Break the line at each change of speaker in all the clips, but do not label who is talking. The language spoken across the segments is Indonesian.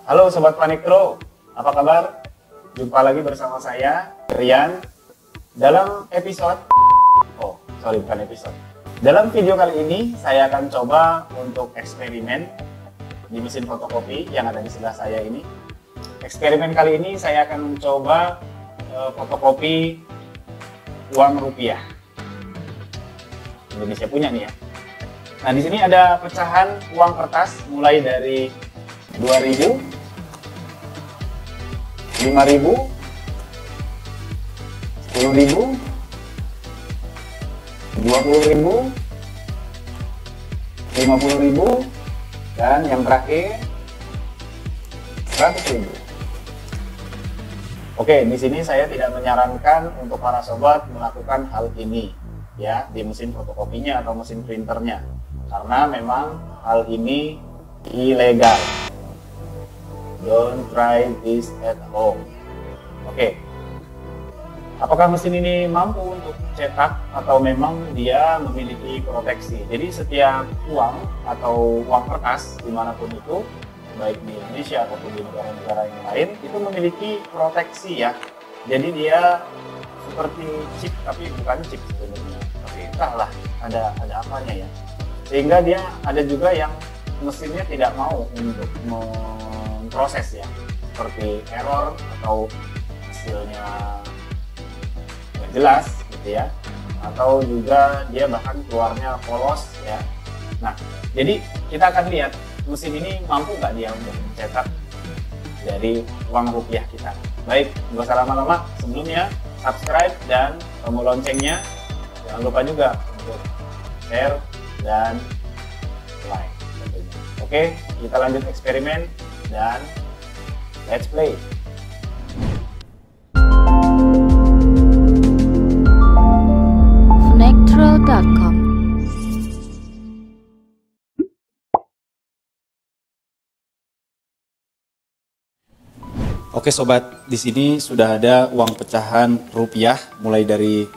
Halo Sobat Panikro, apa kabar? Jumpa lagi bersama saya, Rian. Dalam Dalam video kali ini, saya akan coba untuk eksperimen di mesin fotokopi yang ada di sebelah saya ini. Eksperimen kali ini saya akan mencoba fotokopi uang rupiah. Indonesia punya nih ya. Nah, di sini ada pecahan uang kertas mulai dari 2.000, 5.000, 10.000, 20.000, 50.000, dan yang terakhir 100.000. Oke, di sini saya tidak menyarankan untuk para sobat melakukan hal ini ya di mesin fotokopinya atau mesin printernya, karena memang hal ini ilegal. Don't try this at home. Oke. Apakah mesin ini mampu untuk cetak atau memang dia memiliki proteksi? Jadi setiap uang atau uang kertas dimanapun itu, baik di Indonesia ataupun di negara-negara yang lain, itu memiliki proteksi ya. Jadi dia seperti chip, tapi bukan chip sebenarnya. Tapi entahlah, ada apanya ya. Sehingga dia ada juga yang mesinnya tidak mau untuk memproses ya, seperti error atau hasilnya nggak jelas gitu ya, atau juga dia bahkan keluarnya polos ya. Nah, jadi kita akan lihat mesin ini mampu nggak dia untuk mencetak dari uang rupiah kita. Baik, nggak usah lama-lama, sebelumnya subscribe dan tombol loncengnya. Jangan lupa juga untuk share dan like tentunya. Oke, kita lanjut eksperimen dan let's play.
Nektro.com.
Oke sobat, di sini sudah ada uang pecahan rupiah mulai dari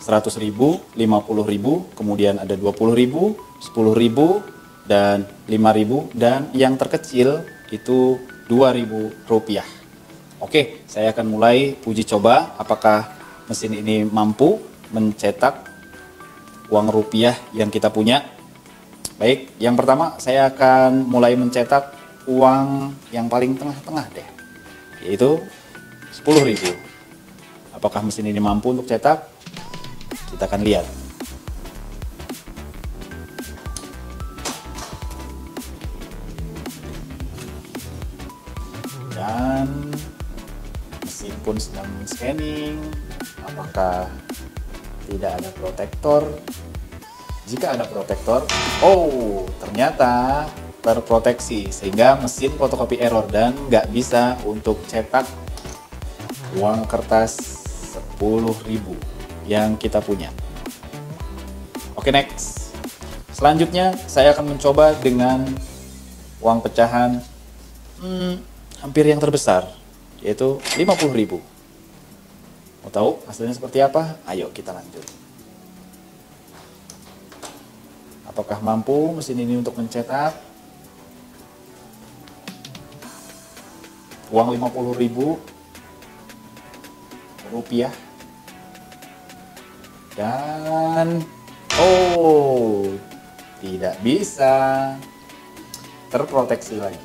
100.000, 50.000, kemudian ada 20.000, 10.000, dan 5.000, dan yang terkecil itu 2.000 rupiah. Oke, saya akan mulai uji coba apakah mesin ini mampu mencetak uang rupiah yang kita punya. Baik, yang pertama saya akan mulai mencetak uang yang paling tengah-tengah deh, yaitu 10.000. Apakah mesin ini mampu untuk cetak? Kita akan lihat. Dan mesin pun sedang scanning apakah tidak ada protektor. Jika ada protektor, oh ternyata terproteksi sehingga mesin fotokopi error dan nggak bisa untuk cetak uang kertas 10.000 yang kita punya. Oke, next. Selanjutnya saya akan mencoba dengan uang pecahan hampir yang terbesar, yaitu 50.000. Mau tahu hasilnya seperti apa? Ayo kita lanjut. Apakah mampu mesin ini untuk mencetak uang 50.000 rupiah? Dan oh, tidak bisa, terproteksi lagi.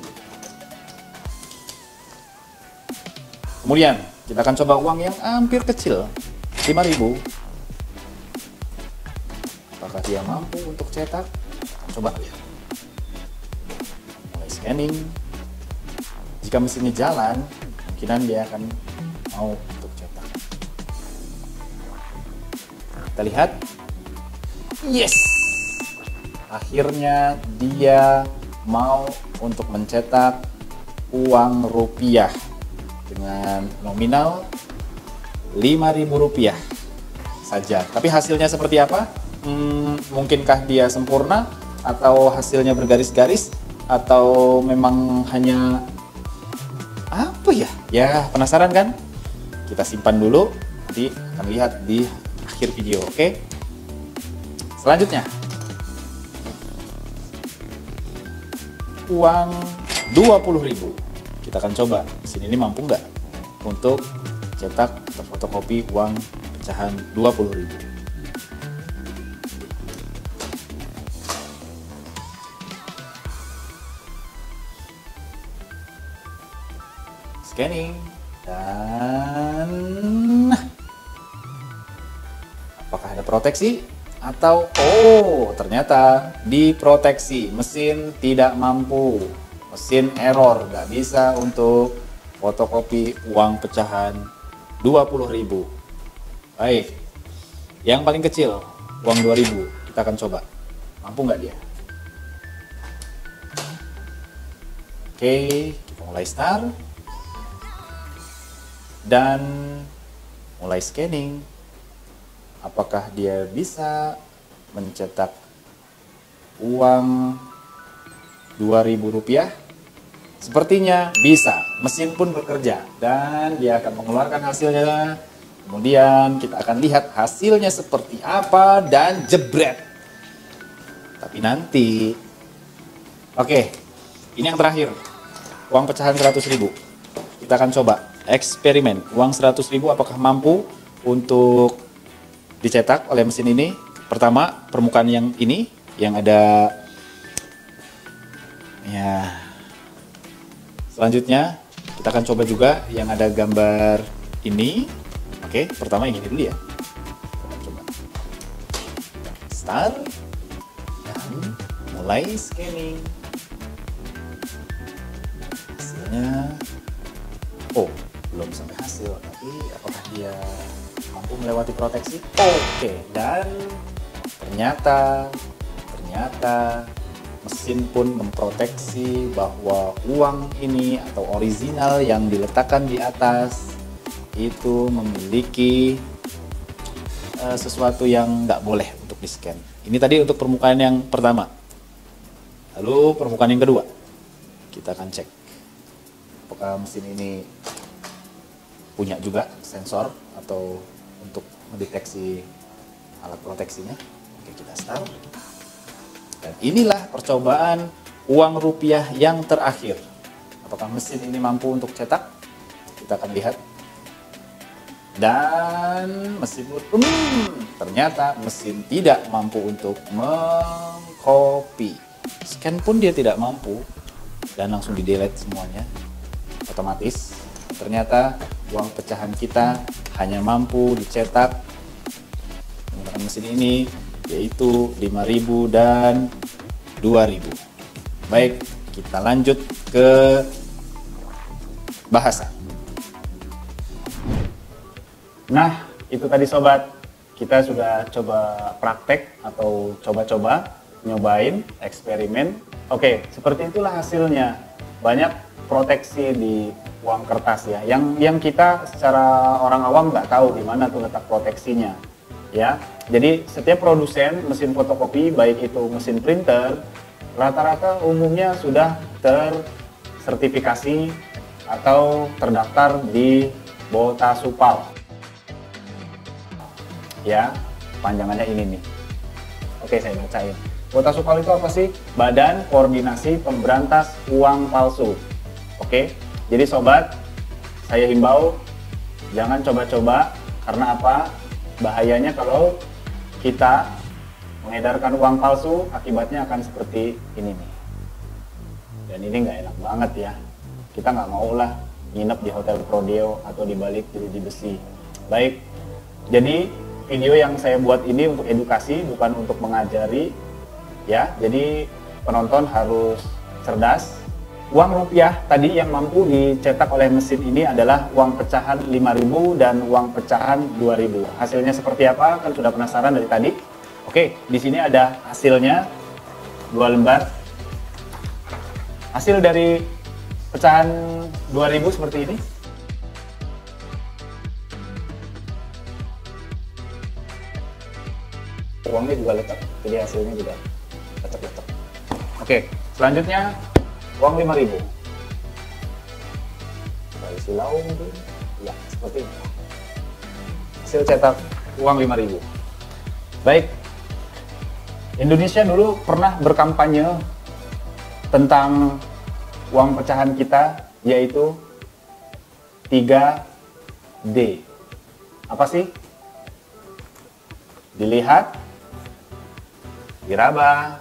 Kemudian kita akan coba uang yang hampir kecil, 5.000. Apakah dia mampu untuk cetak? Coba lihat. Mulai scanning. Jika mesinnya jalan, kemungkinan dia akan mau untuk cetak. Kita lihat. Yes! Akhirnya dia mau untuk mencetak uang rupiah dengan nominal 5.000 rupiah saja. Tapi hasilnya seperti apa? Mungkinkah dia sempurna atau hasilnya bergaris-garis atau memang hanya apa ya? Ya, penasaran kan? Kita simpan dulu, nanti akan lihat di akhir video, oke? Selanjutnya, uang 20.000.
Kita akan coba mesin ini mampu nggak untuk cetak atau fotokopi uang pecahan 20.000. Scanning, dan apakah ada proteksi? Atau ternyata diproteksi, mesin tidak mampu, mesin error, nggak bisa untuk fotokopi uang pecahan 20.000. Baik, yang paling kecil uang 2.000 kita akan coba, mampu nggak dia? Oke, kita mulai start dan mulai scanning. Apakah dia bisa mencetak uang 2.000 rupiah? Sepertinya bisa. Mesin pun bekerja dan dia akan mengeluarkan hasilnya. Kemudian kita akan lihat hasilnya seperti apa dan jebret. Tapi nanti, oke, ini yang terakhir, uang pecahan 100.000. Kita akan coba eksperimen uang 100.000 apakah mampu untuk dicetak oleh mesin ini. Pertama, permukaan yang ini yang ada ya. Selanjutnya kita akan coba juga yang ada gambar ini. Oke, pertama yang ini dulu ya. Kita coba start dan mulai scanning. Hasilnya belum sampai hasil, tapi apakah dia mampu melewati proteksi? Oke, dan ternyata mesin pun memproteksi bahwa uang ini atau original yang diletakkan di atas itu memiliki sesuatu yang nggak boleh untuk di scan. Ini tadi untuk permukaan yang pertama. Lalu permukaan yang kedua, kita akan cek apakah mesin ini punya juga sensor atau untuk mendeteksi alat proteksinya. Oke, kita start. Dan inilah percobaan uang rupiah yang terakhir. Apakah mesin ini mampu untuk cetak? Kita akan lihat. Dan mesin pun ternyata mesin tidak mampu untuk mengcopy. Scan pun dia tidak mampu dan langsung di delete semuanya otomatis. Ternyata uang pecahan kita hanya mampu dicetak menggunakan mesin ini, yaitu 5.000 dan 2.000. Baik, kita lanjut ke bahasa. Nah, itu tadi sobat, kita sudah coba praktek atau coba-coba, nyobain, eksperimen. Oke, seperti itulah hasilnya. Banyak proteksi di uang kertas ya, yang kita secara orang awam nggak tahu di mana tuh letak proteksinya ya. Jadi setiap produsen mesin fotokopi, baik itu mesin printer, rata-rata umumnya sudah tersertifikasi atau terdaftar di Botasupal ya, panjangannya ini nih. Oke, saya bacain. Botasupal itu apa sih? Badan Koordinasi Pemberantas Uang Palsu. Oke, jadi sobat, saya himbau jangan coba-coba. Karena apa? Bahayanya kalau kita mengedarkan uang palsu, akibatnya akan seperti ini nih. Dan ini nggak enak banget ya. Kita nggak mau lah nginep di hotel Prodeo atau di balik jeruji besi. Baik, jadi video yang saya buat ini untuk edukasi, bukan untuk mengajari ya. Jadi penonton harus cerdas. Uang rupiah tadi yang mampu dicetak oleh mesin ini adalah uang pecahan 5.000 dan uang pecahan 2.000. Hasilnya seperti apa? Kan sudah penasaran dari tadi. Oke, di sini ada hasilnya 2 lembar. Hasil dari pecahan 2.000 seperti ini. Uangnya juga letak, jadi hasilnya juga letak-letak. Oke, selanjutnya uang 5.000. Dari silau mungkin, ya seperti ini. Hasil cetak uang 5.000. Baik, Indonesia dulu pernah berkampanye tentang uang pecahan kita yaitu 3D. Apa sih? Dilihat, diraba,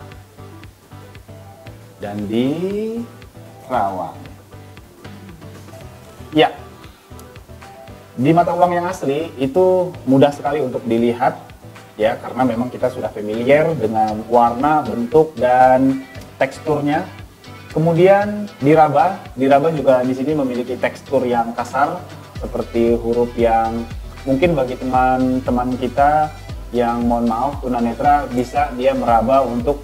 dan dirawang. Ya, di mata uang yang asli itu mudah sekali untuk dilihat ya, karena memang kita sudah familiar dengan warna, bentuk, dan teksturnya. Kemudian diraba juga di sini memiliki tekstur yang kasar seperti huruf yang mungkin bagi teman-teman kita yang mohon maaf tunanetra bisa dia meraba untuk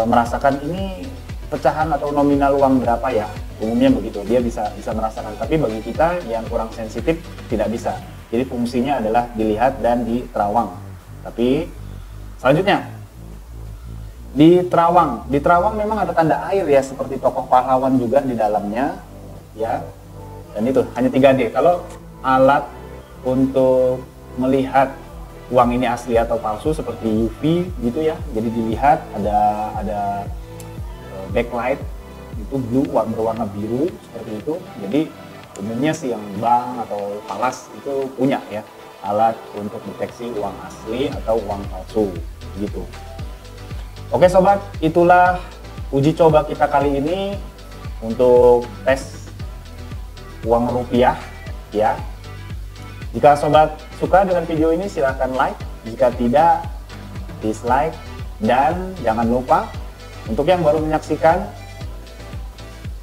merasakan ini pecahan atau nominal uang berapa ya, umumnya begitu dia bisa merasakan. Tapi bagi kita yang kurang sensitif tidak bisa. Jadi fungsinya adalah dilihat dan diterawang. Tapi selanjutnya di terawang memang ada tanda air ya, seperti tokoh pahlawan juga di dalamnya ya. Dan itu hanya 3D. Kalau alat untuk melihat uang ini asli atau palsu seperti UV gitu ya, jadi dilihat ada backlight itu blue, berwarna biru seperti itu. Jadi umumnya sih yang bank atau falas itu punya ya alat untuk deteksi uang asli atau uang palsu gitu. Oke sobat, itulah uji coba kita kali ini untuk tes uang rupiah ya. Jika sobat suka dengan video ini silahkan like, jika tidak dislike, dan jangan lupa untuk yang baru menyaksikan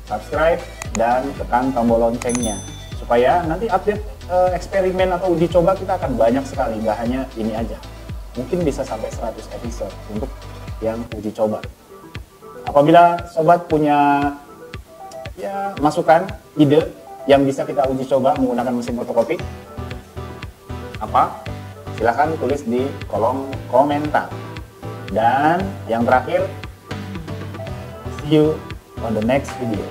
subscribe dan tekan tombol loncengnya supaya nanti update eksperimen atau uji coba kita akan banyak sekali, nggak hanya ini aja, mungkin bisa sampai 100 episode untuk yang uji coba. Apabila sobat punya ya masukan, ide yang bisa kita uji coba menggunakan mesin fotokopi apa, silahkan tulis di kolom komentar. Dan yang terakhir, see you on the next video.